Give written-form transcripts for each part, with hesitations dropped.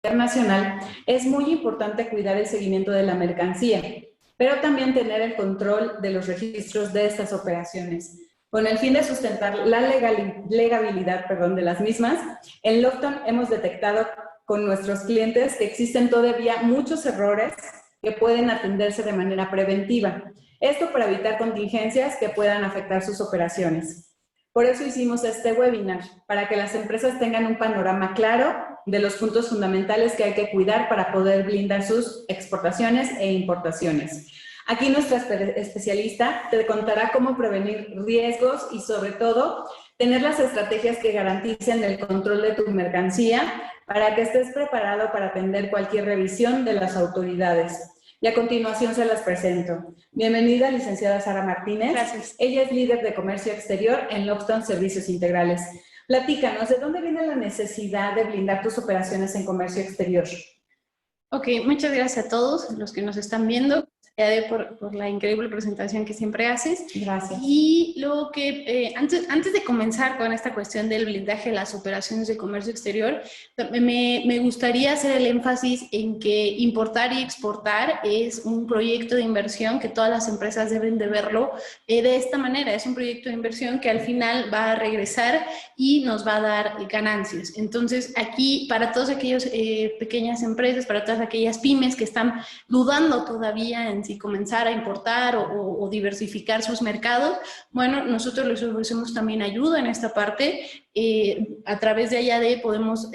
internacional, es muy importante cuidar el seguimiento de la mercancía, pero también tener el control de los registros de estas operaciones. Con el fin de sustentar la legabilidad de las mismas, en Lofton hemos detectado con nuestros clientes que existen todavía muchos errores que pueden atenderse de manera preventiva. Esto para evitar contingencias que puedan afectar sus operaciones. Por eso hicimos este webinar, para que las empresas tengan un panorama claro de los puntos fundamentales que hay que cuidar para poder blindar sus exportaciones e importaciones. Aquí nuestra especialista te contará cómo prevenir riesgos y, sobre todo, tener las estrategias que garanticen el control de tu mercancía para que estés preparado para atender cualquier revisión de las autoridades. Y a continuación se las presento. Bienvenida, licenciada Sara Martínez. Gracias. Ella es líder de comercio exterior en Lofton Servicios Integrales. Platícanos, ¿de dónde viene la necesidad de blindar tus operaciones en comercio exterior? Ok, muchas gracias a todos los que nos están viendo. Por la increíble presentación que siempre haces. Gracias. Y luego que antes de comenzar con esta cuestión del blindaje de las operaciones de comercio exterior, me gustaría hacer el énfasis en que importar y exportar es un proyecto de inversión que todas las empresas deben de verlo de esta manera. Es un proyecto de inversión que al final va a regresar y nos va a dar ganancias. Entonces, aquí, para todas aquellas pequeñas empresas, para todas aquellas pymes que están dudando todavía en si comenzar a importar o diversificar sus mercados, bueno, nosotros les ofrecemos también ayuda en esta parte. A través de IAD podemos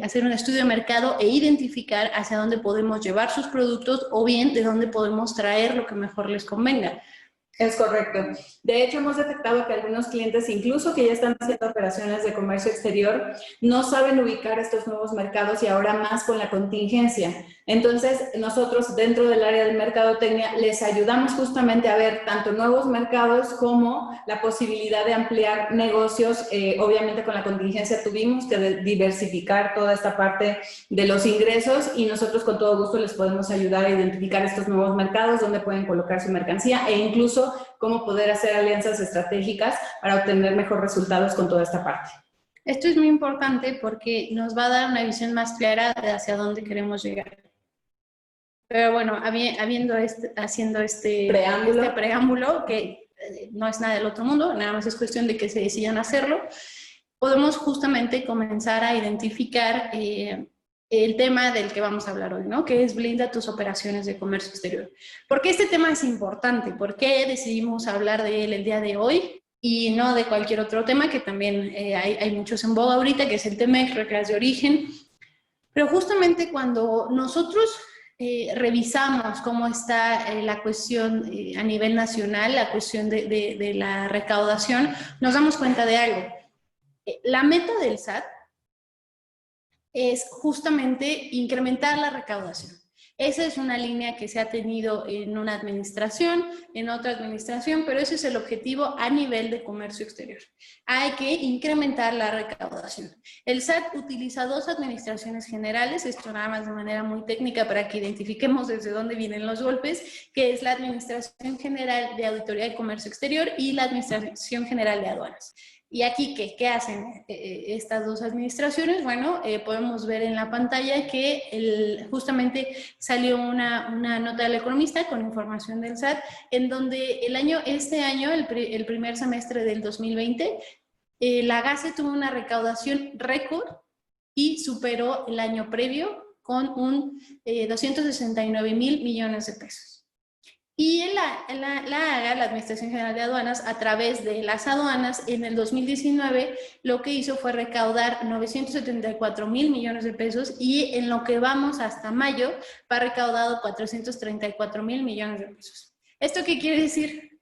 hacer un estudio de mercado e identificar hacia dónde podemos llevar sus productos o bien de dónde podemos traer lo que mejor les convenga. Es correcto. De hecho, hemos detectado que algunos clientes, incluso que ya están haciendo operaciones de comercio exterior, no saben ubicar estos nuevos mercados y ahora más con la contingencia. Entonces, nosotros dentro del área de mercadotecnia les ayudamos justamente a ver tanto nuevos mercados como la posibilidad de ampliar negocios. Obviamente con la contingencia tuvimos que diversificar toda esta parte de los ingresos y nosotros con todo gusto les podemos ayudar a identificar estos nuevos mercados, dónde pueden colocar su mercancía e incluso cómo poder hacer alianzas estratégicas para obtener mejores resultados con toda esta parte. Esto es muy importante porque nos va a dar una visión más clara de hacia dónde queremos llegar. Pero bueno, haciendo este preámbulo, que no es nada del otro mundo, nada más es cuestión de que se decidan hacerlo, podemos justamente comenzar a identificar el tema del que vamos a hablar hoy, ¿no? Que es blinda tus operaciones de comercio exterior. ¿Por qué este tema es importante? ¿Por qué decidimos hablar de él el día de hoy y no de cualquier otro tema que también hay muchos en boga ahorita, que es el TEMEC, reglas de origen? Pero justamente cuando nosotros revisamos cómo está la cuestión a nivel nacional, la cuestión de la recaudación, nos damos cuenta de algo. La meta del SAT es justamente incrementar la recaudación. Esa es una línea que se ha tenido en una administración, en otra administración, pero ese es el objetivo a nivel de comercio exterior. Hay que incrementar la recaudación. El SAT utiliza dos administraciones generales, esto nada más de manera muy técnica para que identifiquemos desde dónde vienen los golpes, que es la Administración General de Auditoría de Comercio Exterior y la Administración General de Aduanas. ¿Y aquí qué hacen estas dos administraciones? Bueno, podemos ver en la pantalla que justamente salió una nota del Economista con información del SAT, en donde este año, el primer semestre del 2020, la GACE tuvo una recaudación récord y superó el año previo con 269 mil millones de pesos. Y la AGA, la Administración General de Aduanas, a través de las aduanas, en el 2019 lo que hizo fue recaudar 974 mil millones de pesos y en lo que vamos hasta mayo va recaudado 434 mil millones de pesos. ¿Esto qué quiere decir?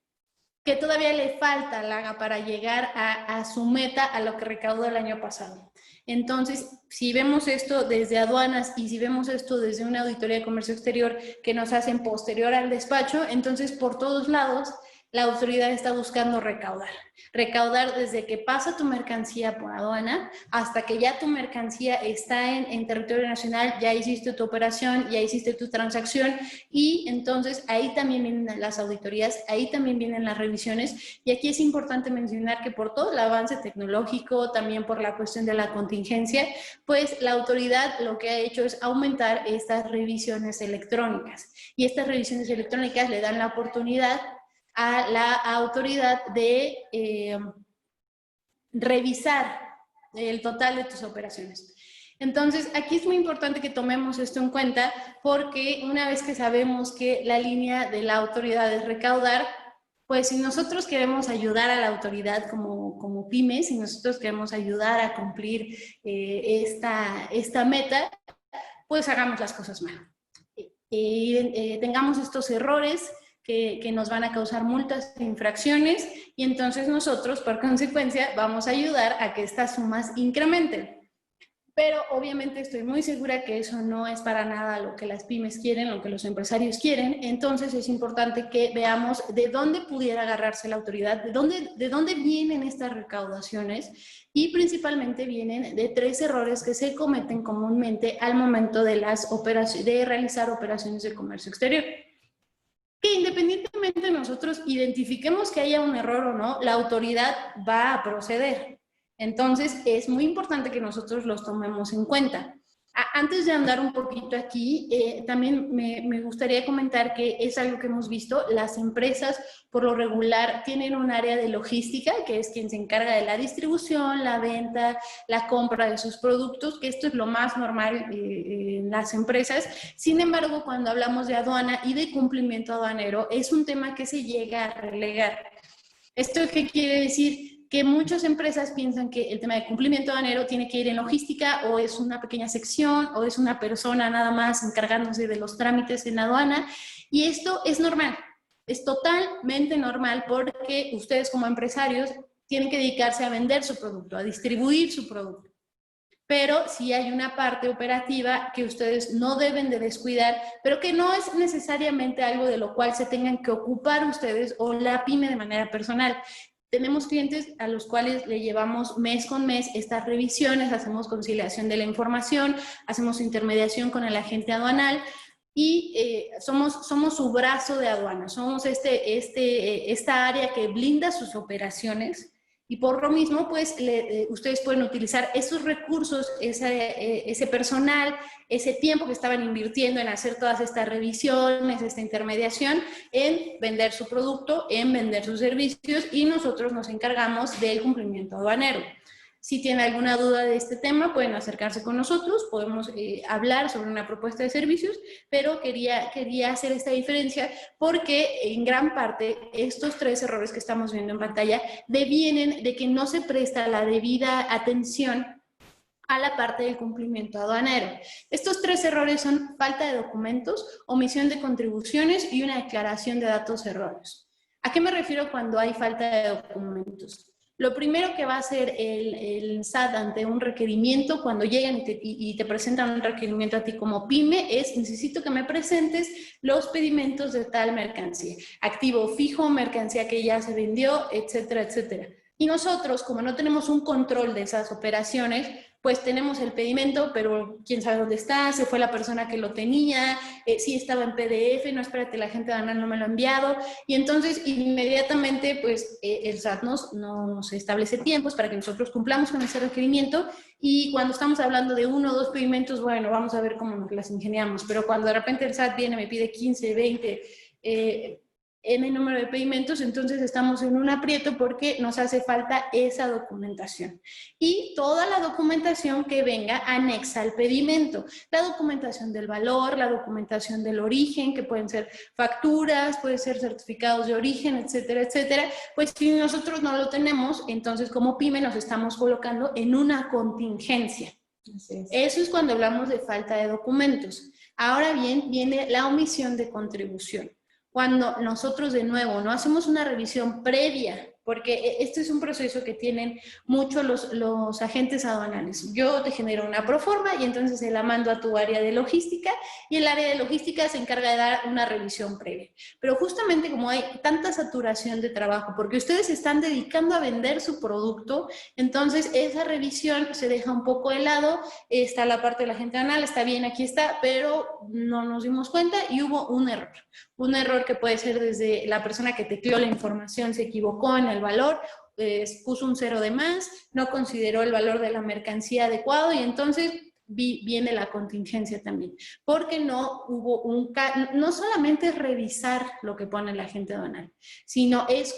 Que todavía le falta a la AGA para llegar a su meta, a lo que recaudó el año pasado. Entonces, si vemos esto desde aduanas y si vemos esto desde una auditoría de comercio exterior que nos hacen posterior al despacho, entonces por todos lados la autoridad está buscando recaudar. Recaudar desde que pasa tu mercancía por aduana hasta que ya tu mercancía está en territorio nacional, ya hiciste tu operación, ya hiciste tu transacción, y entonces ahí también vienen las auditorías, ahí también vienen las revisiones. Y aquí es importante mencionar que por todo el avance tecnológico, también por la cuestión de la contingencia, pues la autoridad lo que ha hecho es aumentar estas revisiones electrónicas. Y estas revisiones electrónicas le dan la oportunidad a la autoridad de revisar el total de tus operaciones. Entonces, aquí es muy importante que tomemos esto en cuenta, porque una vez que sabemos que la línea de la autoridad es recaudar, pues si nosotros queremos ayudar a la autoridad como pymes, si nosotros queremos ayudar a cumplir esta meta, pues hagamos las cosas mal. Tengamos estos errores que nos van a causar multas e infracciones, y entonces nosotros, por consecuencia, vamos a ayudar a que estas sumas incrementen. Pero obviamente estoy muy segura que eso no es para nada lo que las pymes quieren, lo que los empresarios quieren. Entonces es importante que veamos de dónde pudiera agarrarse la autoridad, de dónde vienen estas recaudaciones, y principalmente vienen de 3 errores que se cometen comúnmente al momento de realizar operaciones de comercio exterior. Que independientemente nosotros identifiquemos que haya un error o no, la autoridad va a proceder. Entonces, es muy importante que nosotros los tomemos en cuenta. Antes de andar un poquito aquí, también me gustaría comentar que es algo que hemos visto. Las empresas, por lo regular, tienen un área de logística, que es quien se encarga de la distribución, la venta, la compra de sus productos, que esto es lo más normal en las empresas. Sin embargo, cuando hablamos de aduana y de cumplimiento aduanero, es un tema que se llega a relegar. ¿Esto qué quiere decir? Que muchas empresas piensan que el tema de cumplimiento aduanero tiene que ir en logística, o es una pequeña sección, o es una persona nada más encargándose de los trámites en aduana, y esto es normal, es totalmente normal, porque ustedes como empresarios tienen que dedicarse a vender su producto, a distribuir su producto. Pero sí hay una parte operativa que ustedes no deben de descuidar, pero que no es necesariamente algo de lo cual se tengan que ocupar ustedes o la pyme de manera personal. Tenemos clientes a los cuales le llevamos mes con mes estas revisiones, hacemos conciliación de la información, hacemos intermediación con el agente aduanal, y somos su brazo de aduana, somos esta área que blinda sus operaciones. Y por lo mismo, pues, ustedes pueden utilizar esos recursos, ese personal, ese tiempo que estaban invirtiendo en hacer todas estas revisiones, esta intermediación, en vender su producto, en vender sus servicios, y nosotros nos encargamos del cumplimiento aduanero. Si tienen alguna duda de este tema, pueden acercarse con nosotros, podemos hablar sobre una propuesta de servicios, pero quería hacer esta diferencia porque en gran parte estos 3 errores que estamos viendo en pantalla devienen de que no se presta la debida atención a la parte del cumplimiento aduanero. Estos 3 errores son falta de documentos, omisión de contribuciones y una declaración de datos erróneos. ¿A qué me refiero cuando hay falta de documentos? Lo primero que va a hacer el SAT ante un requerimiento, cuando llegan y te presentan un requerimiento a ti como pyme, es: necesito que me presentes los pedimentos de tal mercancía, activo fijo, mercancía que ya se vendió, etcétera, etcétera. Y nosotros, como no tenemos un control de esas operaciones, pues tenemos el pedimento, pero quién sabe dónde está, se fue la persona que lo tenía, sí estaba en PDF, no, espérate, la gente de aduana no me lo ha enviado, y entonces inmediatamente pues el SAT nos establece tiempos para que nosotros cumplamos con ese requerimiento, y cuando estamos hablando de 1 o 2 pedimentos, bueno, vamos a ver cómo nos las ingeniamos, pero cuando de repente el SAT viene, me pide 15, 20, N número de pedimentos, entonces estamos en un aprieto porque nos hace falta esa documentación. Y toda la documentación que venga anexa al pedimento. La documentación del valor, la documentación del origen, que pueden ser facturas, pueden ser certificados de origen, etcétera, etcétera. Pues si nosotros no lo tenemos, entonces como pyme nos estamos colocando en una contingencia. Eso es cuando hablamos de falta de documentos. Ahora bien, viene la omisión de contribución. Cuando nosotros de nuevo no hacemos una revisión previa porque este es un proceso que tienen mucho los agentes aduanales. Yo te genero una proforma y entonces se la mando a tu área de logística y el área de logística se encarga de dar una revisión previa. Pero justamente como hay tanta saturación de trabajo, porque ustedes se están dedicando a vender su producto, entonces esa revisión se deja un poco de lado, está la parte de la agente aduanal, está bien, aquí está, pero no nos dimos cuenta y hubo un error. Un error que puede ser desde la persona que tecleó la información se equivocó en el valor, puso un 0 de más, no consideró el valor de la mercancía adecuado y entonces viene la contingencia también, porque no hubo no solamente es revisar lo que pone la agente aduanal, sino es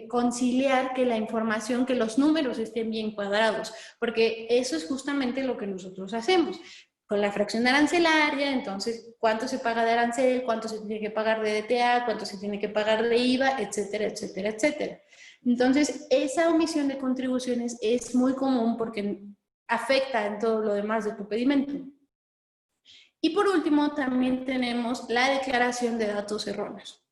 conciliar que la información, que los números estén bien cuadrados, porque eso es justamente lo que nosotros hacemos. Con la fracción arancelaria, entonces, cuánto se paga de arancel, cuánto se tiene que pagar de DTA, cuánto se tiene que pagar de IVA, etcétera, etcétera, etcétera. Entonces, esa omisión de contribuciones es muy común porque afecta en todo lo demás de tu pedimento. Y por último, también tenemos la declaración de datos erróneos.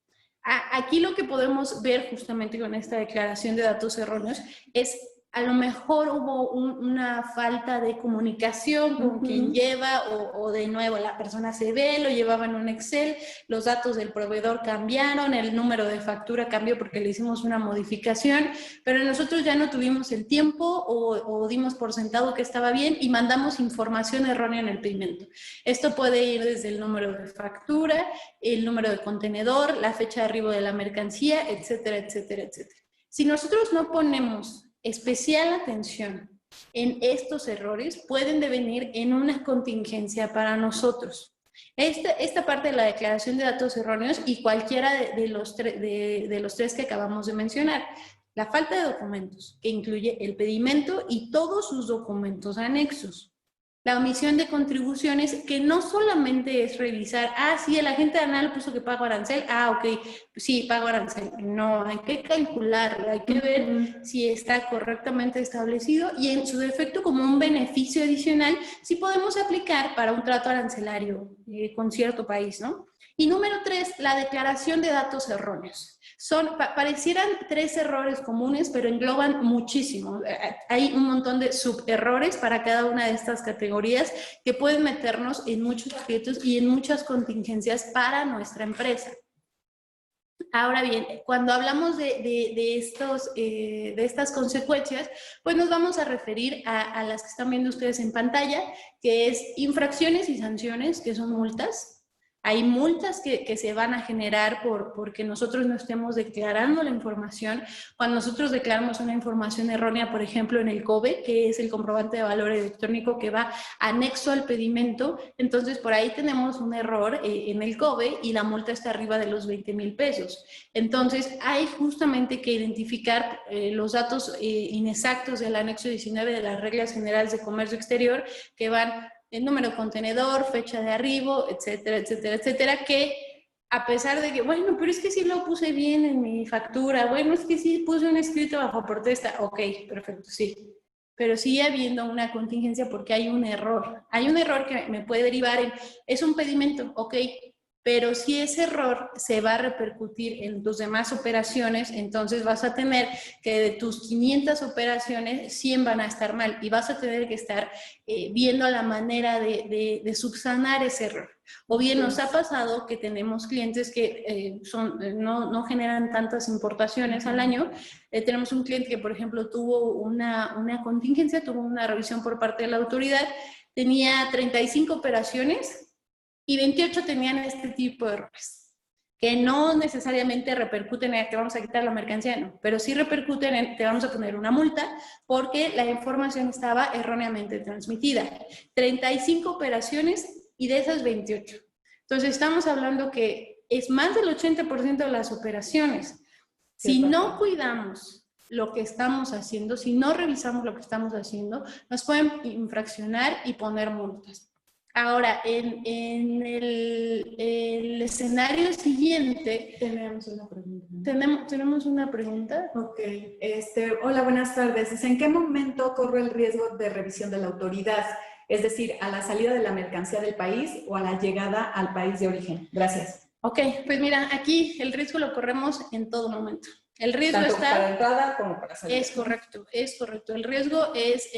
Aquí lo que podemos ver justamente con esta declaración de datos erróneos es a lo mejor hubo una falta de comunicación con quien lleva o de nuevo la persona se ve, lo llevaba en un Excel, los datos del proveedor cambiaron, el número de factura cambió porque le hicimos una modificación, pero nosotros ya no tuvimos el tiempo o dimos por sentado que estaba bien y mandamos información errónea en el pedimento. Esto puede ir desde el número de factura, el número de contenedor, la fecha de arribo de la mercancía, etcétera, etcétera, etcétera. Si nosotros no ponemos especial atención en estos errores, pueden devenir en una contingencia para nosotros. Esta parte de la declaración de datos erróneos y cualquiera de los tres que acabamos de mencionar. La falta de documentos, que incluye el pedimento y todos sus documentos anexos. La omisión de contribuciones, que no solamente es revisar, sí, el agente aduanal puso que pago arancel, ok, sí, pago arancel. No, hay que calcularlo, hay que ver si está correctamente establecido y en su defecto como un beneficio adicional, si podemos aplicar para un trato arancelario con cierto país, ¿no? Y número 3, la declaración de datos erróneos. Parecieran 3 errores comunes, pero engloban muchísimo. Hay un montón de suberrores para cada una de estas categorías que pueden meternos en muchos aprietos y en muchas contingencias para nuestra empresa. Ahora bien, cuando hablamos de estas consecuencias, pues nos vamos a referir a las que están viendo ustedes en pantalla, que es infracciones y sanciones, que son multas. Hay multas que se van a generar porque nosotros no estemos declarando la información. Cuando nosotros declaramos una información errónea, por ejemplo, en el COBE, que es el comprobante de valor electrónico que va anexo al pedimento, entonces por ahí tenemos un error en el COBE y la multa está arriba de los 20,000 pesos. Entonces hay justamente que identificar los datos inexactos del anexo 19 de las reglas generales de comercio exterior que van el número de contenedor, fecha de arribo, etcétera, etcétera, etcétera, que a pesar de que, bueno, pero es que sí lo puse bien en mi factura, bueno, es que sí puse un escrito bajo protesta, ok, perfecto, sí, pero sigue habiendo una contingencia porque hay un error que me puede derivar en, es un pedimento, ok, pero si ese error se va a repercutir en tus demás operaciones, entonces vas a tener que de tus 500 operaciones, 100 van a estar mal y vas a tener que estar viendo la manera de subsanar ese error. O bien nos ha pasado que tenemos clientes que no generan tantas importaciones al año. Tenemos un cliente que, por ejemplo, tuvo una contingencia, tuvo una revisión por parte de la autoridad, tenía 35 operaciones, y 28 tenían este tipo de errores, que no necesariamente repercuten en que vamos a quitar la mercancía, no, pero sí repercuten en te vamos a poner una multa porque la información estaba erróneamente transmitida. 35 operaciones y de esas 28. Entonces estamos hablando que es más del 80% de las operaciones. Si no cuidamos lo que estamos haciendo, si no revisamos lo que estamos haciendo, nos pueden infraccionar y poner multas. Ahora, en el escenario siguiente... Tenemos una pregunta. ¿Tenemos una pregunta? Ok. Hola, buenas tardes. ¿En qué momento corre el riesgo de revisión de la autoridad? Es decir, ¿a la salida de la mercancía del país o a la llegada al país de origen? Gracias. Ok, pues mira, aquí el riesgo lo corremos en todo momento. El riesgo tanto está... para entrada como para salida. Es correcto, es correcto. El riesgo es...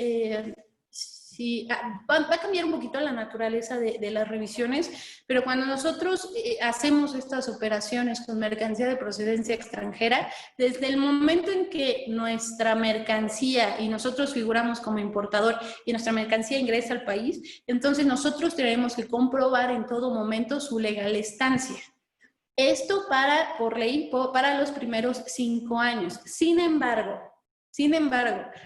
Sí, va a cambiar un poquito la naturaleza de las revisiones, pero cuando nosotros hacemos estas operaciones con mercancía de procedencia extranjera, desde el momento en que nuestra mercancía, y nosotros figuramos como importador, y nuestra mercancía ingresa al país, entonces nosotros tenemos que comprobar en todo momento su legal estancia. Esto por ley, para los primeros 5 años. Sin embargo,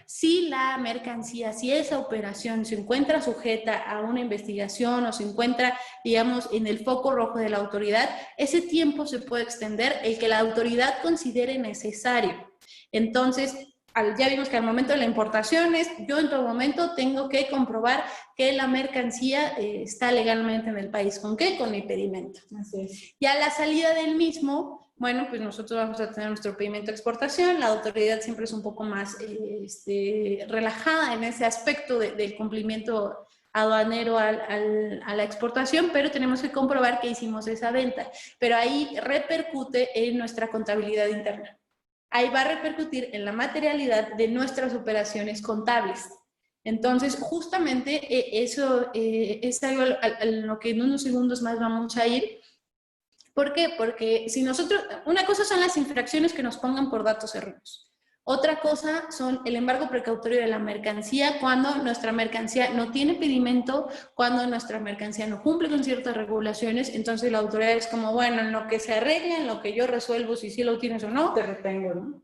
si la mercancía, si esa operación se encuentra sujeta a una investigación o se encuentra, digamos, en el foco rojo de la autoridad, ese tiempo se puede extender el que la autoridad considere necesario. Entonces, ya vimos que al momento de la importación yo en todo momento tengo que comprobar que la mercancía está legalmente en el país. ¿Con qué? Con mi pedimento. Así es. Y a la salida del mismo, bueno, pues nosotros vamos a tener nuestro pedimento de exportación. La autoridad siempre es un poco más relajada en ese aspecto del cumplimiento aduanero a la exportación, pero tenemos que comprobar que hicimos esa venta. Pero ahí repercute en nuestra contabilidad interna. Ahí va a repercutir en la materialidad de nuestras operaciones contables. Entonces, justamente eso es algo a lo que en unos segundos más vamos a ir. ¿Por qué? Porque si nosotros, una cosa son las infracciones que nos pongan por datos erróneos. Otra cosa son el embargo precautorio de la mercancía cuando nuestra mercancía no tiene pedimento, cuando nuestra mercancía no cumple con ciertas regulaciones. Entonces la autoridad es como, bueno, en lo que se arregla, en lo que yo resuelvo si sí lo tienes o no, te retengo, ¿no?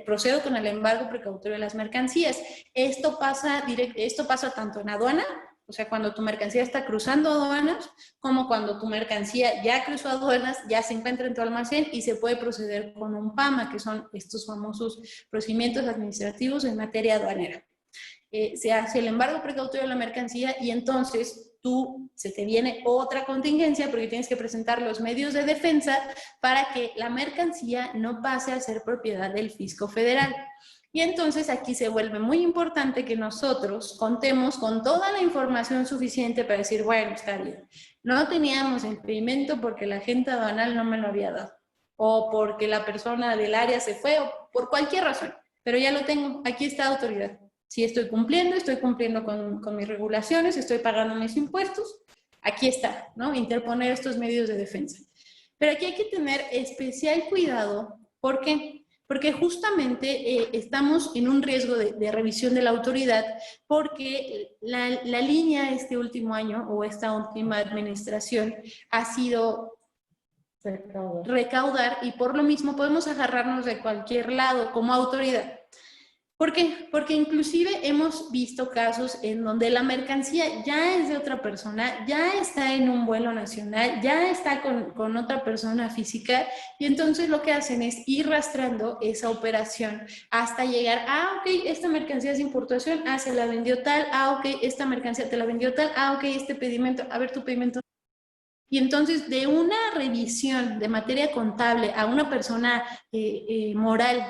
Procedo con el embargo precautorio de las mercancías. Esto pasa tanto en aduana, o sea, cuando tu mercancía está cruzando aduanas, como cuando tu mercancía ya cruzó aduanas, ya se encuentra en tu almacén y se puede proceder con un PAMA, que son estos famosos procedimientos administrativos en materia aduanera. Se hace el embargo precautorio de la mercancía y entonces se te viene otra contingencia porque tienes que presentar los medios de defensa para que la mercancía no pase a ser propiedad del fisco federal. Y entonces aquí se vuelve muy importante que nosotros contemos con toda la información suficiente para decir, bueno, está bien, no teníamos el pedimento porque la agente aduanal no me lo había dado, o porque la persona del área se fue, o por cualquier razón, pero ya lo tengo, aquí está la autoridad. Si estoy cumpliendo con mis regulaciones, estoy pagando mis impuestos, aquí está, ¿no? Interponer estos medios de defensa. Pero aquí hay que tener especial cuidado, ¿por qué? Porque justamente estamos en un riesgo de revisión de la autoridad porque la línea este último año o esta última administración ha sido recaudar y por lo mismo podemos agarrarnos de cualquier lado como autoridad. ¿Por qué? Porque inclusive hemos visto casos en donde la mercancía ya es de otra persona, ya está en un vuelo nacional, ya está con otra persona física y entonces lo que hacen es ir rastreando esa operación hasta llegar, ok, esta mercancía es de importación, se la vendió tal, ok, esta mercancía te la vendió tal, ok, este pedimento, a ver tu pedimento. Y entonces de una revisión de materia contable a una persona moral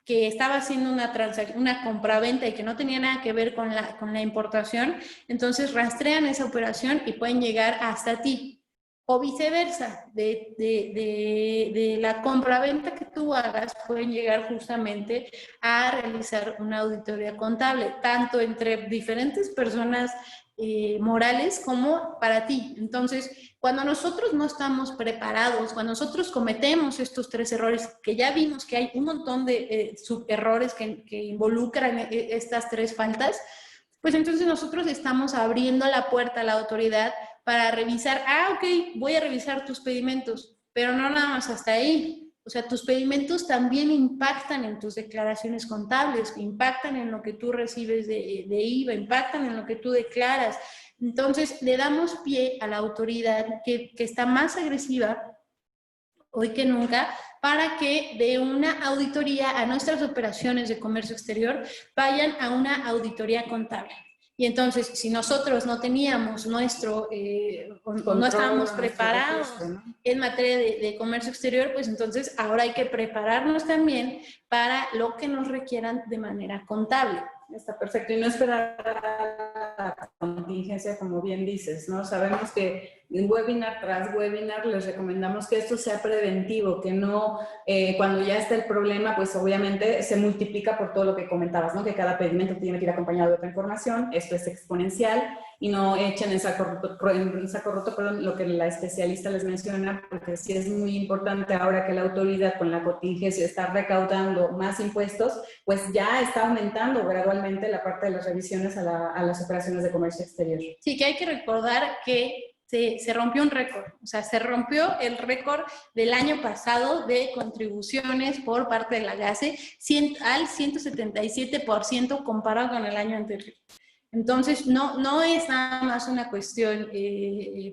que estaba haciendo una compraventa y que no tenía nada que ver con la importación, entonces rastrean esa operación y pueden llegar hasta ti. O viceversa, de la compraventa que tú hagas, pueden llegar justamente a realizar una auditoría contable, tanto entre diferentes personas morales como para ti. Entonces, cuando nosotros no estamos preparados, cuando nosotros cometemos estos 3 errores, que ya vimos que hay un montón de suberrores que involucran estas 3 faltas, pues entonces nosotros estamos abriendo la puerta a la autoridad para revisar, ok, voy a revisar tus pedimentos, pero no nada más hasta ahí. O sea, tus pedimentos también impactan en tus declaraciones contables, impactan en lo que tú recibes de IVA, impactan en lo que tú declaras. Entonces, le damos pie a la autoridad que está más agresiva hoy que nunca para que de una auditoría a nuestras operaciones de comercio exterior vayan a una auditoría contable. Y entonces, si nosotros no teníamos no estábamos preparados en materia de comercio exterior, pues entonces ahora hay que prepararnos también para lo que nos requieran de manera contable. Está perfecto. Y no esperar la contingencia, como bien dices, ¿no? Sabemos que webinar tras webinar les recomendamos que esto sea preventivo, que no cuando ya está el problema, pues obviamente se multiplica por todo lo que comentabas, ¿no? Que cada pedimento tiene que ir acompañado de otra información, esto es exponencial, y no echen en saco roto, lo que la especialista les menciona, porque sí es muy importante ahora que la autoridad con la contingencia está recaudando más impuestos, pues ya está aumentando gradualmente la parte de las revisiones a las operaciones de comercio exterior. Sí, que hay que recordar que se rompió un récord, o sea, se rompió el récord del año pasado de contribuciones por parte de la GACE al 177% comparado con el año anterior. Entonces, no es nada más una cuestión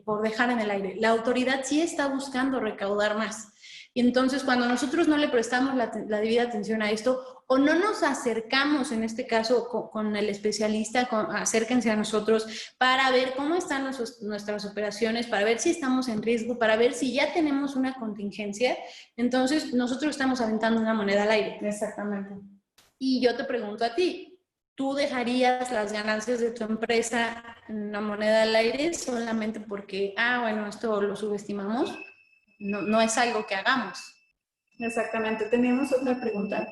por dejar en el aire. La autoridad sí está buscando recaudar más. Y entonces, cuando nosotros no le prestamos la debida atención a esto, o no nos acercamos, en este caso, con el especialista, acérquense a nosotros para ver cómo están nuestras operaciones, para ver si estamos en riesgo, para ver si ya tenemos una contingencia, entonces nosotros estamos aventando una moneda al aire. Exactamente. Y yo te pregunto a ti, ¿tú dejarías las ganancias de tu empresa en una moneda al aire solamente porque, bueno, esto lo subestimamos? No es algo que hagamos. Exactamente. Teníamos otra pregunta.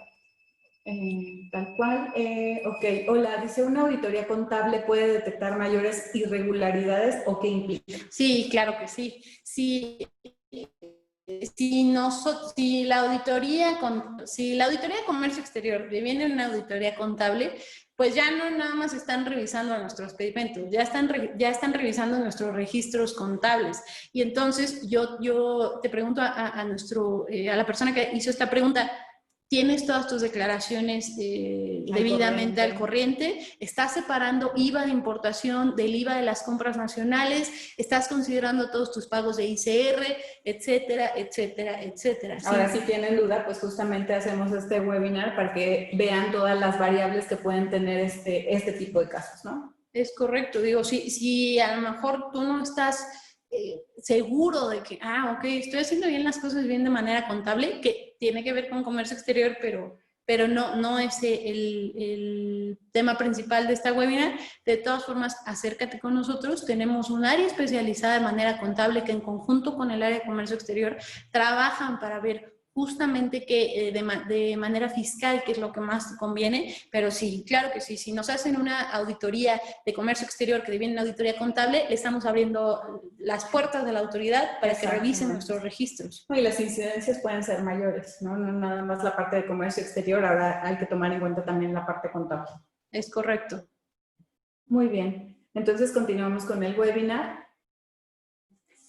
Tal cual. Ok, hola, dice, ¿una auditoría contable puede detectar mayores irregularidades o qué implica? Sí, claro que sí. Si la auditoría de comercio exterior deviene una auditoría contable, pues ya no nada más están revisando nuestros pedimentos, ya están revisando nuestros registros contables. Y entonces yo te pregunto a la persona que hizo esta pregunta, ¿tienes todas tus declaraciones debidamente al corriente? ¿Estás separando IVA de importación del IVA de las compras nacionales? ¿Estás considerando todos tus pagos de ICR? Etcétera, etcétera, etcétera. Ahora, si tienen duda, pues justamente hacemos este webinar para que vean todas las variables que pueden tener este tipo de casos, ¿no? Es correcto. Digo, si a lo mejor tú no estás seguro de que, ok, estoy haciendo bien las cosas bien de manera contable, que tiene que ver con comercio exterior, pero no es el tema principal de esta webinar. De todas formas, acércate con nosotros. Tenemos un área especializada de manera contable que en conjunto con el área de comercio exterior trabajan para ver justamente que de manera fiscal, que es lo que más conviene, pero sí, claro que sí, si nos hacen una auditoría de comercio exterior que deviene una auditoría contable, le estamos abriendo las puertas de la autoridad para que revisen nuestros registros. Y las incidencias pueden ser mayores, ¿no? No nada más la parte de comercio exterior, ahora hay que tomar en cuenta también la parte contable. Es correcto. Muy bien, entonces continuamos con el webinar.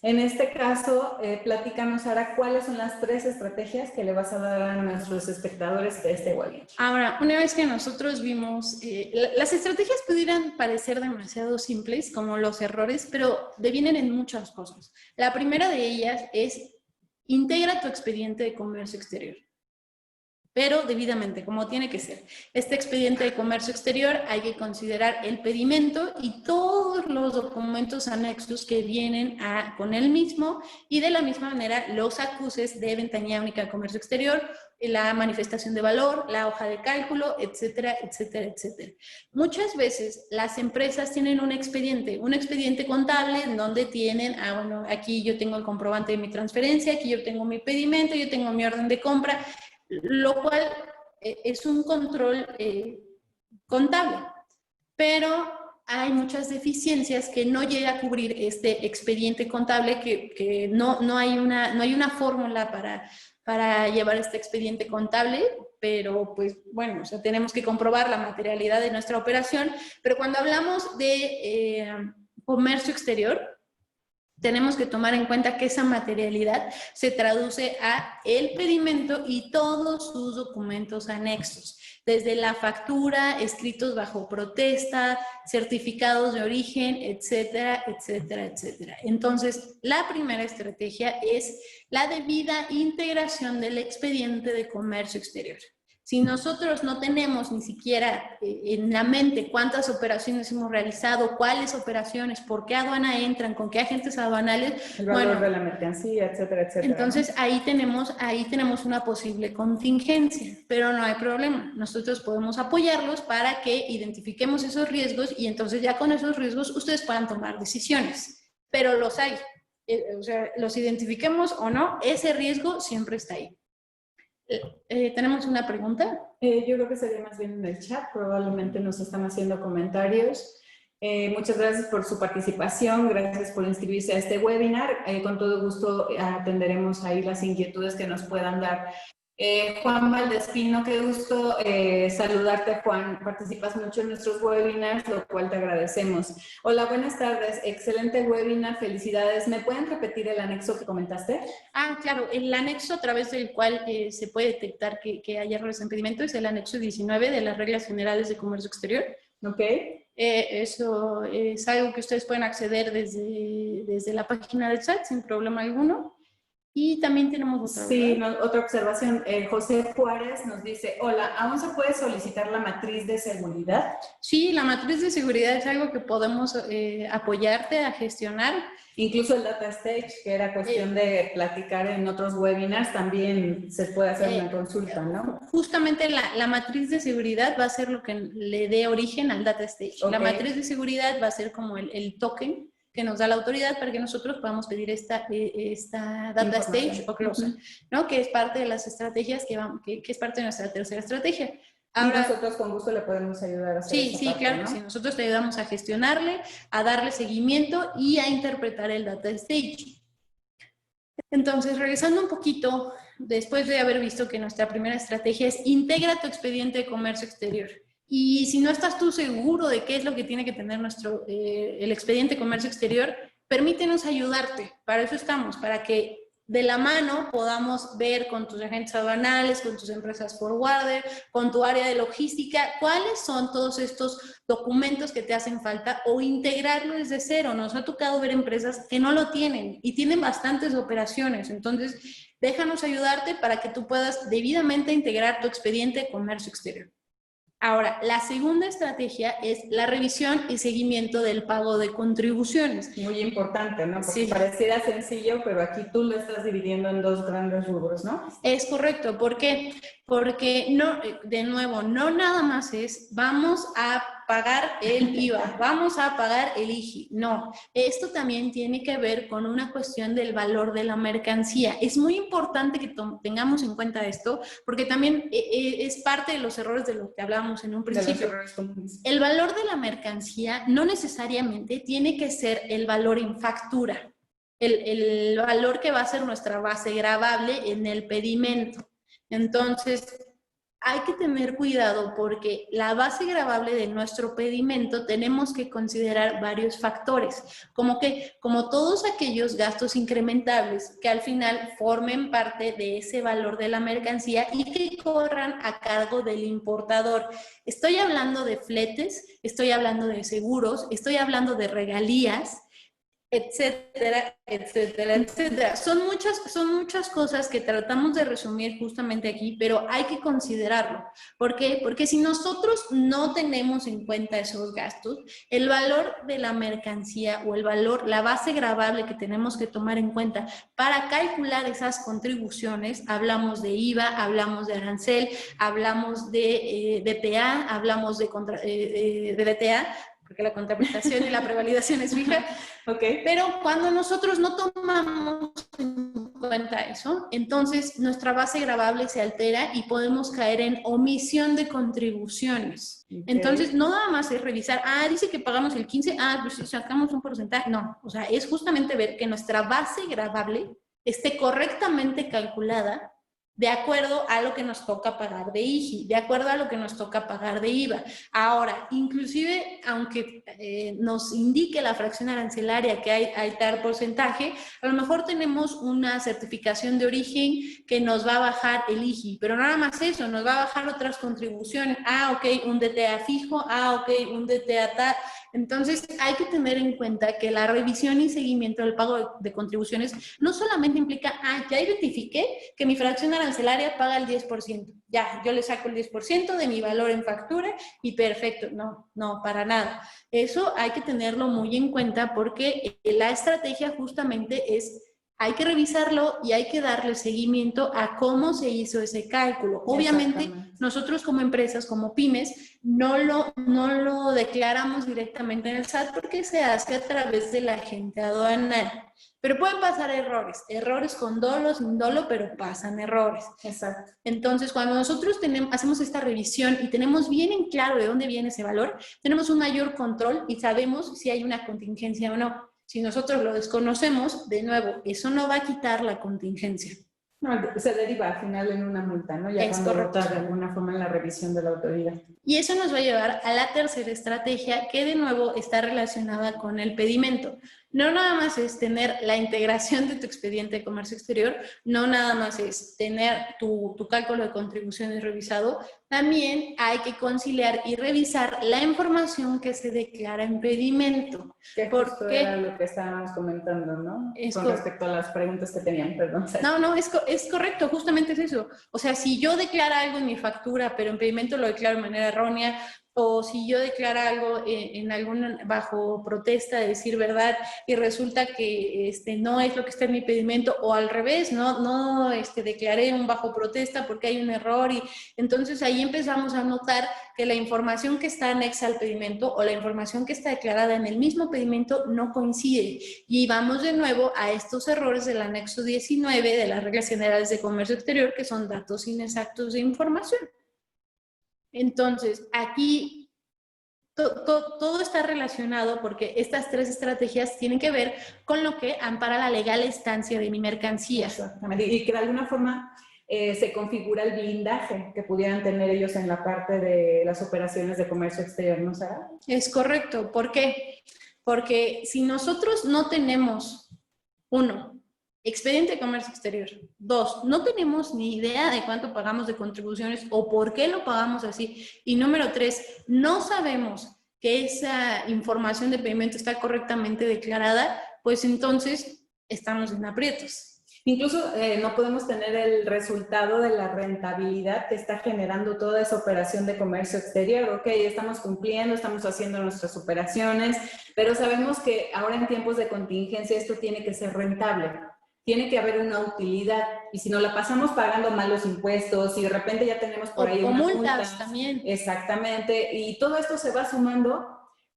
En este caso, platícanos ahora cuáles son las 3 estrategias que le vas a dar a nuestros espectadores de este webinar. Ahora, una vez que nosotros vimos, las estrategias pudieran parecer demasiado simples como los errores, pero devienen en muchas cosas. La primera de ellas es integra tu expediente de comercio exterior, pero debidamente, como tiene que ser. Este expediente de comercio exterior hay que considerar el pedimento y todos los documentos anexos que vienen con el mismo, y de la misma manera los acuses de ventanilla única de comercio exterior, la manifestación de valor, la hoja de cálculo, etcétera, etcétera, etcétera. Muchas veces las empresas tienen un expediente contable en donde tienen, bueno, aquí yo tengo el comprobante de mi transferencia, aquí yo tengo mi pedimento, yo tengo mi orden de compra, lo cual es un control contable, pero hay muchas deficiencias que no llega a cubrir este expediente contable, que no hay una fórmula para llevar este expediente contable, pero pues bueno, o sea, tenemos que comprobar la materialidad de nuestra operación. Pero cuando hablamos de comercio exterior, tenemos que tomar en cuenta que esa materialidad se traduce a el pedimento y todos sus documentos anexos, desde la factura, escritos bajo protesta, certificados de origen, etcétera, etcétera, etcétera. Entonces, la primera estrategia es la debida integración del expediente de comercio exterior. Si nosotros no tenemos ni siquiera en la mente cuántas operaciones hemos realizado, cuáles operaciones, por qué aduana entran, con qué agentes aduanales, el valor de la mercancía, etcétera, etcétera. Entonces, ¿no? ahí tenemos una posible contingencia, pero no hay problema. Nosotros podemos apoyarlos para que identifiquemos esos riesgos y entonces ya con esos riesgos ustedes puedan tomar decisiones. Pero los hay. O sea, los identifiquemos o no, ese riesgo siempre está ahí. ¿Tenemos una pregunta? Yo creo que sería más bien en el chat, probablemente nos están haciendo comentarios. Muchas gracias por su participación, gracias por inscribirse a este webinar. Con todo gusto atenderemos ahí las inquietudes que nos puedan dar. Juan Valdespino, qué gusto saludarte, Juan. Participas mucho en nuestros webinars, lo cual te agradecemos. Hola, buenas tardes. Excelente webinar, felicidades. ¿Me pueden repetir el anexo que comentaste? Claro, el anexo a través del cual se puede detectar que hay errores en pedimento es el anexo 19 de las Reglas Generales de Comercio Exterior. Ok. Eso es algo que ustedes pueden acceder desde la página del chat sin problema alguno. Y también tenemos otra, sí, no, otra observación. José Juárez nos dice, hola, ¿aún se puede solicitar la matriz de seguridad? Sí, la matriz de seguridad es algo que podemos apoyarte a gestionar. Incluso el data stage, que era cuestión de platicar en otros webinars, también se puede hacer una consulta, ¿no? Justamente la matriz de seguridad va a ser lo que le dé origen al data stage. Okay. La matriz de seguridad va a ser como el token que nos da la autoridad para que nosotros podamos pedir esta data stage o closer, ¿no? Que es parte de las estrategias que es parte de nuestra tercera estrategia. Ahora, y nosotros con gusto le podemos ayudar a hacer sí, parte, claro, ¿no? Sí, nosotros te ayudamos a gestionarle, a darle seguimiento y a interpretar el data stage. Entonces, regresando un poquito, después de haber visto que nuestra primera estrategia es integra tu expediente de comercio exterior. Y si no estás tú seguro de qué es lo que tiene que tener el expediente de comercio exterior, permítenos ayudarte. Para eso estamos, para que de la mano podamos ver con tus agentes aduanales, con tus empresas forwarder, con tu área de logística, cuáles son todos estos documentos que te hacen falta o integrarlo desde cero. Nos ha tocado ver empresas que no lo tienen y tienen bastantes operaciones. Entonces, déjanos ayudarte para que tú puedas debidamente integrar tu expediente de comercio exterior. Ahora, la segunda estrategia es la revisión y seguimiento del pago de contribuciones. Muy importante, ¿no? Porque sí. Pareciera sencillo, pero aquí tú lo estás dividiendo en dos grandes rubros, ¿no? Es correcto. ¿Por qué? Porque, no, de nuevo, no nada más es vamos a pagar el IVA, vamos a pagar el IGI. No, esto también tiene que ver con una cuestión del valor de la mercancía. Es muy importante que tengamos en cuenta esto, porque también es parte de los errores de lo que hablábamos en un principio. El valor de la mercancía no necesariamente tiene que ser el valor en factura, el valor que va a ser nuestra base gravable en el pedimento. Entonces, hay que tener cuidado porque la base gravable de nuestro pedimento tenemos que considerar varios factores, como todos aquellos gastos incrementables que al final formen parte de ese valor de la mercancía y que corran a cargo del importador. Estoy hablando de fletes, estoy hablando de seguros, estoy hablando de regalías, etcétera, etcétera, etcétera. Son muchas cosas que tratamos de resumir justamente aquí, pero hay que considerarlo. ¿Por qué? Porque si nosotros no tenemos en cuenta esos gastos, el valor de la mercancía o el valor, la base gravable que tenemos que tomar en cuenta para calcular esas contribuciones, hablamos de IVA, hablamos de arancel, hablamos de DTA, hablamos de DTA, porque la contraprestación y la prevalidación es fija. Okay. Pero cuando nosotros no tomamos en cuenta eso, entonces nuestra base gravable se altera y podemos caer en omisión de contribuciones. Okay. Entonces, no nada más es revisar, dice que pagamos el 15, pues sacamos un porcentaje. No, o sea, es justamente ver que nuestra base gravable esté correctamente calculada de acuerdo a lo que nos toca pagar de IGI, de acuerdo a lo que nos toca pagar de IVA. Ahora, inclusive, aunque nos indique la fracción arancelaria que hay tal porcentaje, a lo mejor tenemos una certificación de origen que nos va a bajar el IGI, pero nada más eso, nos va a bajar otras contribuciones. Ok, un DTA fijo, ok, un DTA tal. Entonces, hay que tener en cuenta que la revisión y seguimiento del pago de contribuciones no solamente implica, ya identifiqué que mi fracción arancelaria paga el 10%. Ya, yo le saco el 10% de mi valor en factura y perfecto. No, para nada. Eso hay que tenerlo muy en cuenta porque la estrategia justamente es, hay que revisarlo y hay que darle seguimiento a cómo se hizo ese cálculo. Obviamente, nosotros como empresas, como pymes, no lo declaramos directamente en el SAT porque se hace a través de la agente aduanal. Pero pueden pasar errores con dolo, sin dolo, pero pasan errores. Exacto. Entonces, cuando nosotros hacemos esta revisión y tenemos bien en claro de dónde viene ese valor, tenemos un mayor control y sabemos si hay una contingencia o no. Si nosotros lo desconocemos, de nuevo, eso no va a quitar la contingencia. No, se deriva al final en una multa, ¿no? Ya cuando vota de alguna forma en la revisión de la autoridad. Y eso nos va a llevar a la tercera estrategia, que de nuevo está relacionada con el pedimento. No nada más es tener la integración de tu expediente de comercio exterior, no nada más es tener tu cálculo de contribuciones revisado, también hay que conciliar y revisar la información que se declara en pedimento. Que justo era lo que estábamos comentando, ¿no? Con respecto a las preguntas que tenían, perdón. No, es correcto, justamente es eso. O sea, si yo declaro algo en mi factura, pero en pedimento lo declaro de manera errónea, o si yo declaro algo bajo protesta de decir verdad y resulta que no es lo que está en mi pedimento, o al revés, no declaré un bajo protesta porque hay un error, y entonces ahí empezamos a notar que la información que está anexa al pedimento o la información que está declarada en el mismo pedimento no coincide, y vamos de nuevo a estos errores del anexo 19 de las reglas generales de comercio exterior, que son datos inexactos de información. Entonces, aquí todo está relacionado porque estas tres estrategias tienen que ver con lo que ampara la legal estancia de mi mercancía. Exactamente, y que de alguna forma se configura el blindaje que pudieran tener ellos en la parte de las operaciones de comercio exterior, ¿no, Sara? Es correcto. ¿Por qué? Porque si nosotros no tenemos, uno, expediente de comercio exterior. 2, no tenemos ni idea de cuánto pagamos de contribuciones o por qué lo pagamos así. Y número 3, no sabemos que esa información de pedimento está correctamente declarada, pues entonces estamos en aprietos. Incluso no podemos tener el resultado de la rentabilidad que está generando toda esa operación de comercio exterior. Ok, estamos cumpliendo, estamos haciendo nuestras operaciones, pero sabemos que ahora en tiempos de contingencia esto tiene que ser rentable. Tiene que haber una utilidad, y si nos la pasamos pagando mal los impuestos y de repente ya tenemos por ahí unas multas también. Exactamente, y todo esto se va sumando,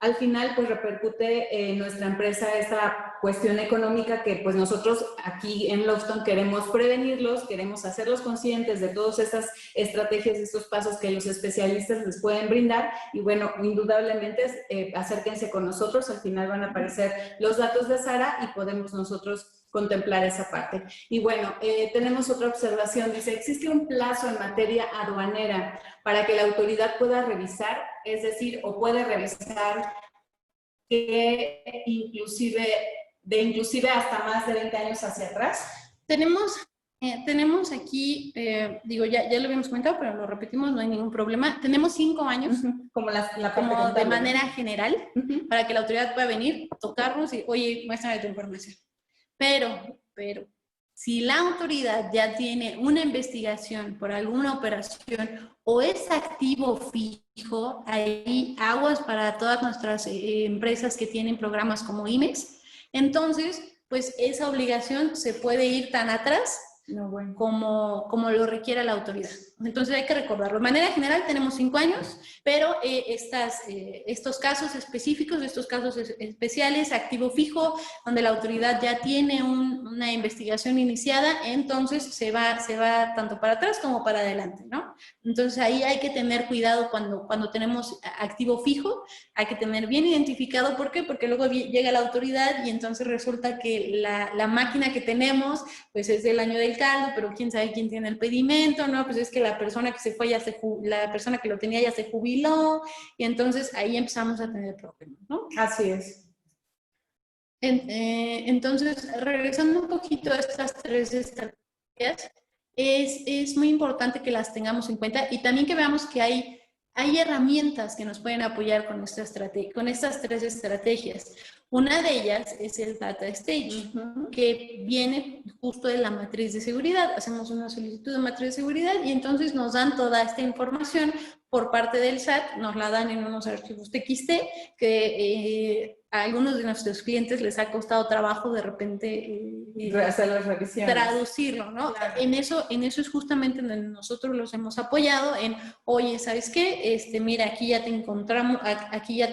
al final pues repercute en nuestra empresa esta cuestión económica que pues nosotros aquí en Lockstone queremos prevenirlos, queremos hacerlos conscientes de todas estas estrategias, estos pasos que los especialistas les pueden brindar, y bueno, indudablemente acérquense con nosotros, al final van a aparecer los datos de Sara y podemos nosotros contemplar esa parte. Y bueno, tenemos otra observación, dice, ¿existe un plazo en materia aduanera para que la autoridad pueda revisar, es decir, o puede revisar que inclusive hasta más de 20 años hacia atrás? Tenemos aquí, digo, ya lo habíamos comentado, pero lo repetimos, no hay ningún problema. Tenemos 5 años, como de manera general, para que la autoridad pueda venir, tocarnos y, oye, muéstrame tu información. Pero, si la autoridad ya tiene una investigación por alguna operación o es activo fijo, hay aguas para todas nuestras empresas que tienen programas como IMEX, entonces, pues esa obligación se puede ir tan atrás como lo requiera la autoridad. Entonces hay que recordarlo. De manera general tenemos 5 años, pero estos casos específicos, estos casos especiales, activo fijo, donde la autoridad ya tiene una investigación iniciada, entonces se va tanto para atrás como para adelante, ¿no? Entonces ahí hay que tener cuidado cuando tenemos activo fijo, hay que tener bien identificado. ¿Por qué? Porque luego llega la autoridad y entonces resulta que la máquina que tenemos pues es del año del caldo, pero quién sabe quién tiene el pedimento, ¿no? Pues es que la persona que se fue la persona que lo tenía ya se jubiló, y entonces ahí empezamos a tener problemas, ¿no? Así es. Entonces, regresando un poquito a estas 3 estrategias, es muy importante que las tengamos en cuenta y también que veamos que hay hay herramientas que nos pueden apoyar con estas 3 estrategias. Una de ellas es el Data Stage, que viene justo de la matriz de seguridad. Hacemos una solicitud de matriz de seguridad y entonces nos dan toda esta información por parte del SAT, nos la dan en unos archivos TXT que a algunos de nuestros clientes les ha costado trabajo de repente hacer las revisiones, traducirlo, ¿no? Claro. En eso es justamente donde nosotros los hemos apoyado en, oye, ¿sabes qué? Mira, aquí ya te encontramos, aquí ya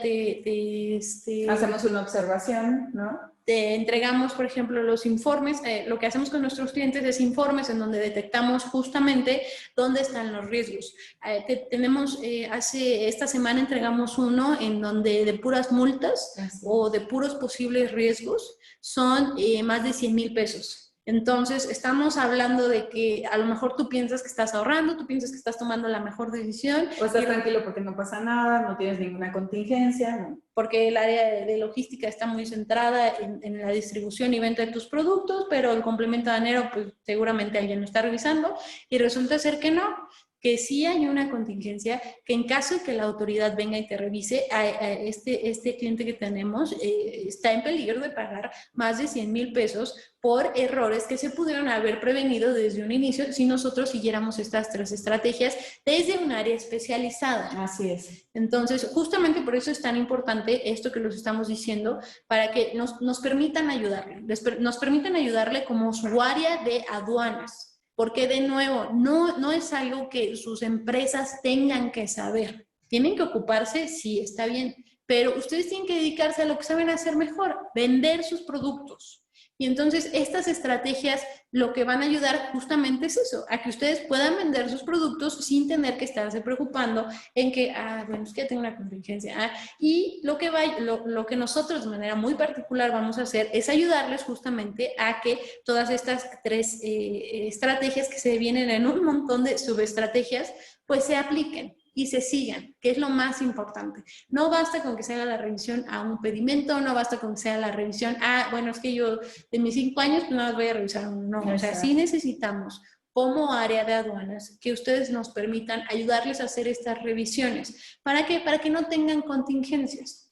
hacemos una observación, ¿no? Te entregamos, por ejemplo, los informes. Lo que hacemos con nuestros clientes es informes en donde detectamos justamente dónde están los riesgos. Esta semana entregamos uno en donde de puras multas o de puros posibles riesgos son más de 100,000 pesos. Entonces, estamos hablando de que a lo mejor tú piensas que estás ahorrando, tú piensas que estás tomando la mejor decisión. O estás tranquilo porque no pasa nada, no tienes ninguna contingencia, ¿no? Porque el área de logística está muy centrada en la distribución y venta de tus productos, pero el complemento aduanero, pues seguramente alguien lo está revisando y resulta ser que no, que sí hay una contingencia, que en caso de que la autoridad venga y te revise, este cliente que tenemos está en peligro de pagar más de 100,000 pesos por errores que se pudieron haber prevenido desde un inicio si nosotros siguiéramos estas 3 estrategias desde un área especializada. Así es. Entonces, justamente por eso es tan importante esto que les estamos diciendo, para que nos permitan ayudarle, nos permitan ayudarle como usuaria de aduanas. Porque de nuevo, no es algo que sus empresas tengan que saber. Tienen que ocuparse, sí, está bien, pero ustedes tienen que dedicarse a lo que saben hacer mejor, vender sus productos. Y entonces estas estrategias lo que van a ayudar justamente es eso, a que ustedes puedan vender sus productos sin tener que estarse preocupando en que, bueno, es que ya tengo una contingencia. Y lo que nosotros de manera muy particular vamos a hacer es ayudarles justamente a que todas estas 3 estrategias que se vienen en un montón de subestrategias, pues se apliquen y se sigan, que es lo más importante. No basta con que se haga la revisión a un pedimento, no basta con que se haga la revisión bueno, es que yo de mis 5 años pues nada más voy a revisar uno. No, o sea, sí necesitamos como área de aduanas que ustedes nos permitan ayudarles a hacer estas revisiones. ¿Para qué? Para que no tengan contingencias.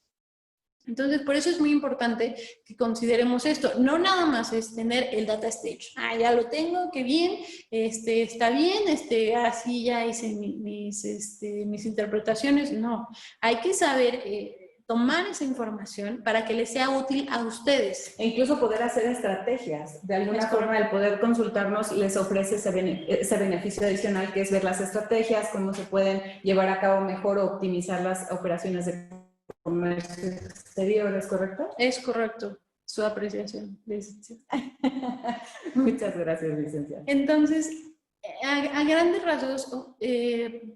Entonces, por eso es muy importante que consideremos esto. No nada más es tener el data stage. Ya lo tengo, qué bien, está bien, así ya hice mis interpretaciones. No, hay que saber tomar esa información para que les sea útil a ustedes. E incluso poder hacer estrategias. De alguna forma, el poder consultarnos les ofrece ese beneficio adicional, que es ver las estrategias, cómo se pueden llevar a cabo mejor o optimizar las operaciones de comercio exterior, ¿es correcto? Es correcto, su apreciación, licenciada. Muchas gracias, licenciada. Entonces, a grandes rasgos,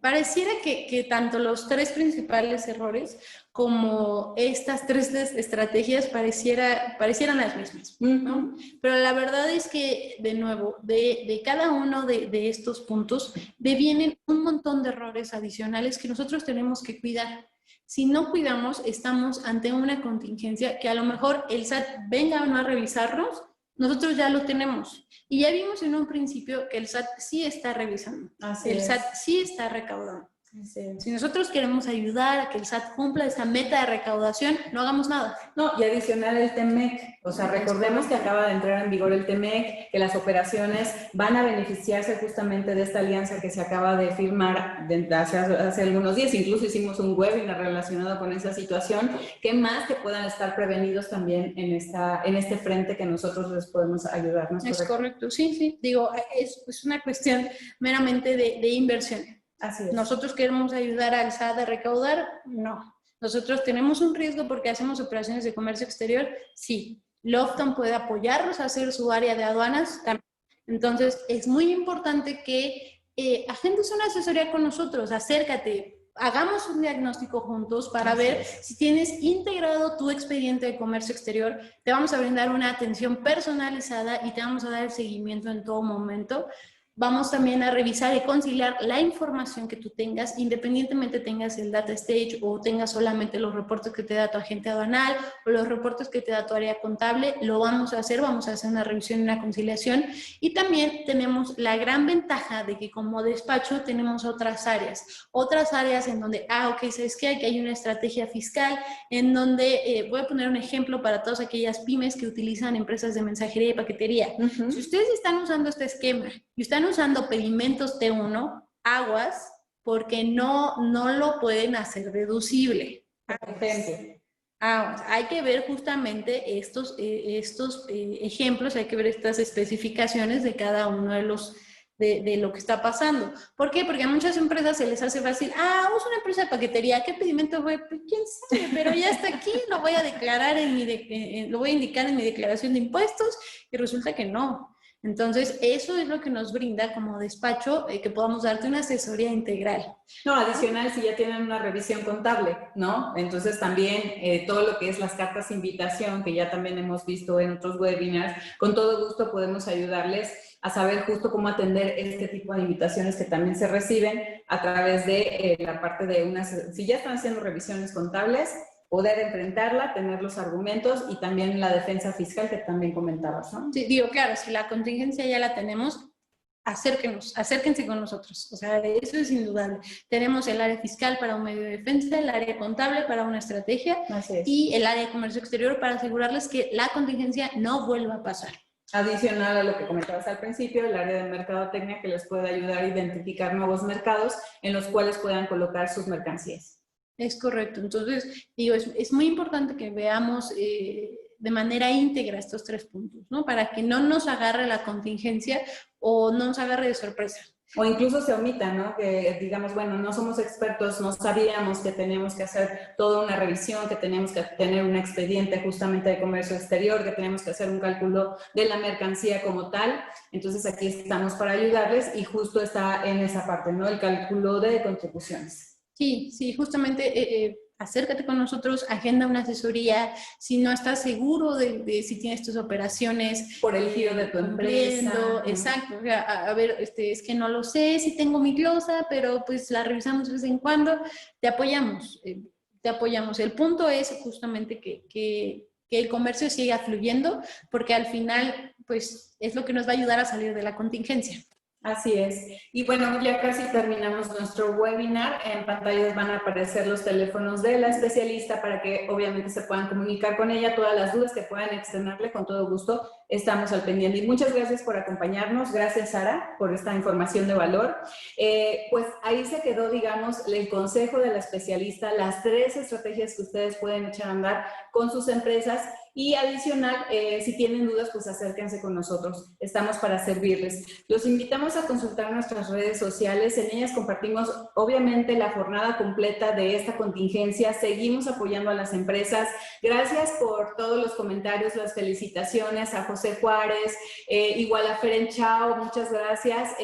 pareciera que tanto los 3 principales errores como estas 3 estrategias parecieran las mismas, ¿no? Pero la verdad es que, de nuevo, de cada uno de estos puntos devienen un montón de errores adicionales que nosotros tenemos que cuidar. Si no cuidamos, estamos ante una contingencia que a lo mejor el SAT venga o no a revisarnos, nosotros ya lo tenemos. Y ya vimos en un principio que el SAT sí está revisando. El SAT sí está recaudando. Si nosotros queremos ayudar a que el SAT cumpla esa meta de recaudación, no hagamos nada. No, y adicional el TEMEC. O sea, recordemos que acaba de entrar en vigor el TEMEC, que las operaciones van a beneficiarse justamente de esta alianza que se acaba de firmar hace algunos días. Incluso hicimos un webinar relacionado con esa situación. ¿Qué más que puedan estar prevenidos también en este frente que nosotros les podemos ayudar? ¿No es correcto? Sí. Digo, es una cuestión meramente de inversión. Así es. ¿Nosotros queremos ayudar al SAT a recaudar? No. ¿Nosotros tenemos un riesgo porque hacemos operaciones de comercio exterior? Sí. Lofton puede apoyarnos a hacer su área de aduanas también. Entonces, es muy importante que agendes una asesoría con nosotros, acércate, hagamos un diagnóstico juntos para ver si tienes integrado tu expediente de comercio exterior. Te vamos a brindar una atención personalizada y te vamos a dar el seguimiento en todo momento. Vamos también a revisar y conciliar la información que tú tengas, independientemente tengas el data stage o tengas solamente los reportes que te da tu agente aduanal o los reportes que te da tu área contable, lo vamos a hacer una revisión y una conciliación. Y también tenemos la gran ventaja de que como despacho tenemos otras áreas en donde, ok, ¿sabes qué? Aquí hay una estrategia fiscal en donde, voy a poner un ejemplo para todas aquellas pymes que utilizan empresas de mensajería y paquetería. Si ustedes están usando este esquema y están usando pedimentos T1, aguas, porque no lo pueden hacer deducible. Hay que ver justamente estos ejemplos, hay que ver estas especificaciones de cada uno de lo que está pasando. ¿Por qué? Porque a muchas empresas se les hace fácil, uso una empresa de paquetería, ¿qué pedimento fue? Pues, ¿quién sabe? Pero ya está aquí, lo voy a declarar lo voy a indicar en mi declaración de impuestos, y resulta que no. Entonces, eso es lo que nos brinda como despacho, que podamos darte una asesoría integral. No, adicional si ya tienen una revisión contable, ¿no? Entonces también todo lo que es las cartas de invitación, que ya también hemos visto en otros webinars, con todo gusto podemos ayudarles a saber justo cómo atender este tipo de invitaciones que también se reciben a través de la parte de si ya están haciendo revisiones contables, poder enfrentarla, tener los argumentos y también la defensa fiscal que también comentabas, ¿no? Sí, digo, claro, si la contingencia ya la tenemos, acérquense con nosotros. O sea, eso es indudable. Tenemos el área fiscal para un medio de defensa, el área contable para una estrategia y el área de comercio exterior para asegurarles que la contingencia no vuelva a pasar. Adicional a lo que comentabas al principio, el área de mercadotecnia que les puede ayudar a identificar nuevos mercados en los cuales puedan colocar sus mercancías. Es correcto. Entonces, digo, es muy importante que veamos de manera íntegra estos 3 puntos, ¿no? Para que no nos agarre la contingencia o no nos agarre de sorpresa. O incluso se omita, ¿no? Que digamos, bueno, no somos expertos, no sabíamos que teníamos que hacer toda una revisión, que teníamos que tener un expediente justamente de comercio exterior, que teníamos que hacer un cálculo de la mercancía como tal. Entonces aquí estamos para ayudarles y justo está en esa parte, ¿no? El cálculo de contribuciones. Sí, justamente acércate con nosotros, agenda una asesoría, si no estás seguro de si tienes tus operaciones. Por el giro de tu empresa. Exacto, a ver, es que no lo sé, si tengo mi glosa, pero pues la revisamos de vez en cuando, te apoyamos. El punto es justamente que el comercio siga fluyendo, porque al final, pues, es lo que nos va a ayudar a salir de la contingencia. Así es. Y bueno, ya casi terminamos nuestro webinar. En pantalla van a aparecer los teléfonos de la especialista para que obviamente se puedan comunicar con ella. Todas las dudas que puedan externarle, con todo gusto estamos al pendiente. Y muchas gracias por acompañarnos. Gracias, Sara, por esta información de valor. Pues ahí se quedó, digamos, el consejo de la especialista, las 3 estrategias que ustedes pueden echar a andar con sus empresas. Y adicional, si tienen dudas, pues acérquense con nosotros. Estamos para servirles. Los invitamos a consultar nuestras redes sociales. En ellas compartimos, obviamente, la jornada completa de esta contingencia. Seguimos apoyando a las empresas. Gracias por todos los comentarios, las felicitaciones a José Juárez, igual a Feren Chao. Muchas gracias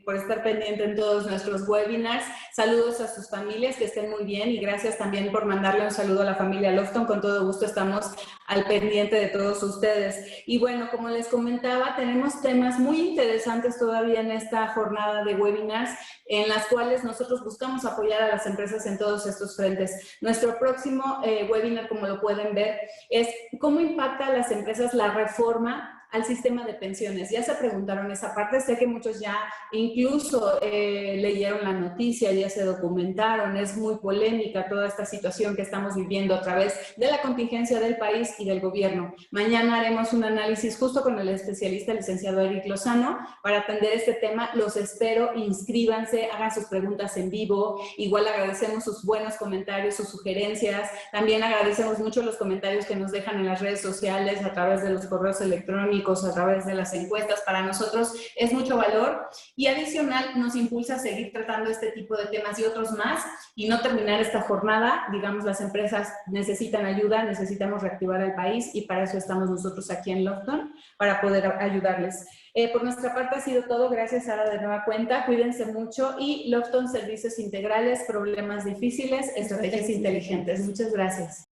por estar pendiente en todos nuestros webinars. Saludos a sus familias, que estén muy bien. Y gracias también por mandarle un saludo a la familia Lofton. Con todo gusto estamos al pendiente de todos ustedes. Y bueno, como les comentaba, tenemos temas muy interesantes todavía en esta jornada de webinars en las cuales nosotros buscamos apoyar a las empresas en todos estos frentes. Nuestro próximo webinar, como lo pueden ver, es cómo impacta a las empresas la reforma al sistema de pensiones. Ya se preguntaron esa parte, sé que muchos ya incluso leyeron la noticia, ya se documentaron, es muy polémica toda esta situación que estamos viviendo a través de la contingencia del país y del gobierno. Mañana haremos un análisis justo con el especialista, el licenciado Eric Lozano, para atender este tema. Los espero, inscríbanse, hagan sus preguntas en vivo. Igual agradecemos sus buenos comentarios, sus sugerencias. También agradecemos mucho los comentarios que nos dejan en las redes sociales, a través de los correos electrónicos, a través de las encuestas. Para nosotros es mucho valor y adicional nos impulsa a seguir tratando este tipo de temas y otros más y no terminar esta jornada. Digamos, las empresas necesitan ayuda, necesitamos reactivar al país y para eso estamos nosotros aquí en Lofton, para poder ayudarles. Por nuestra parte ha sido todo. Gracias, Sara, de nueva cuenta. Cuídense mucho y Lofton, servicios integrales, problemas difíciles, estrategias inteligentes. Muchas gracias.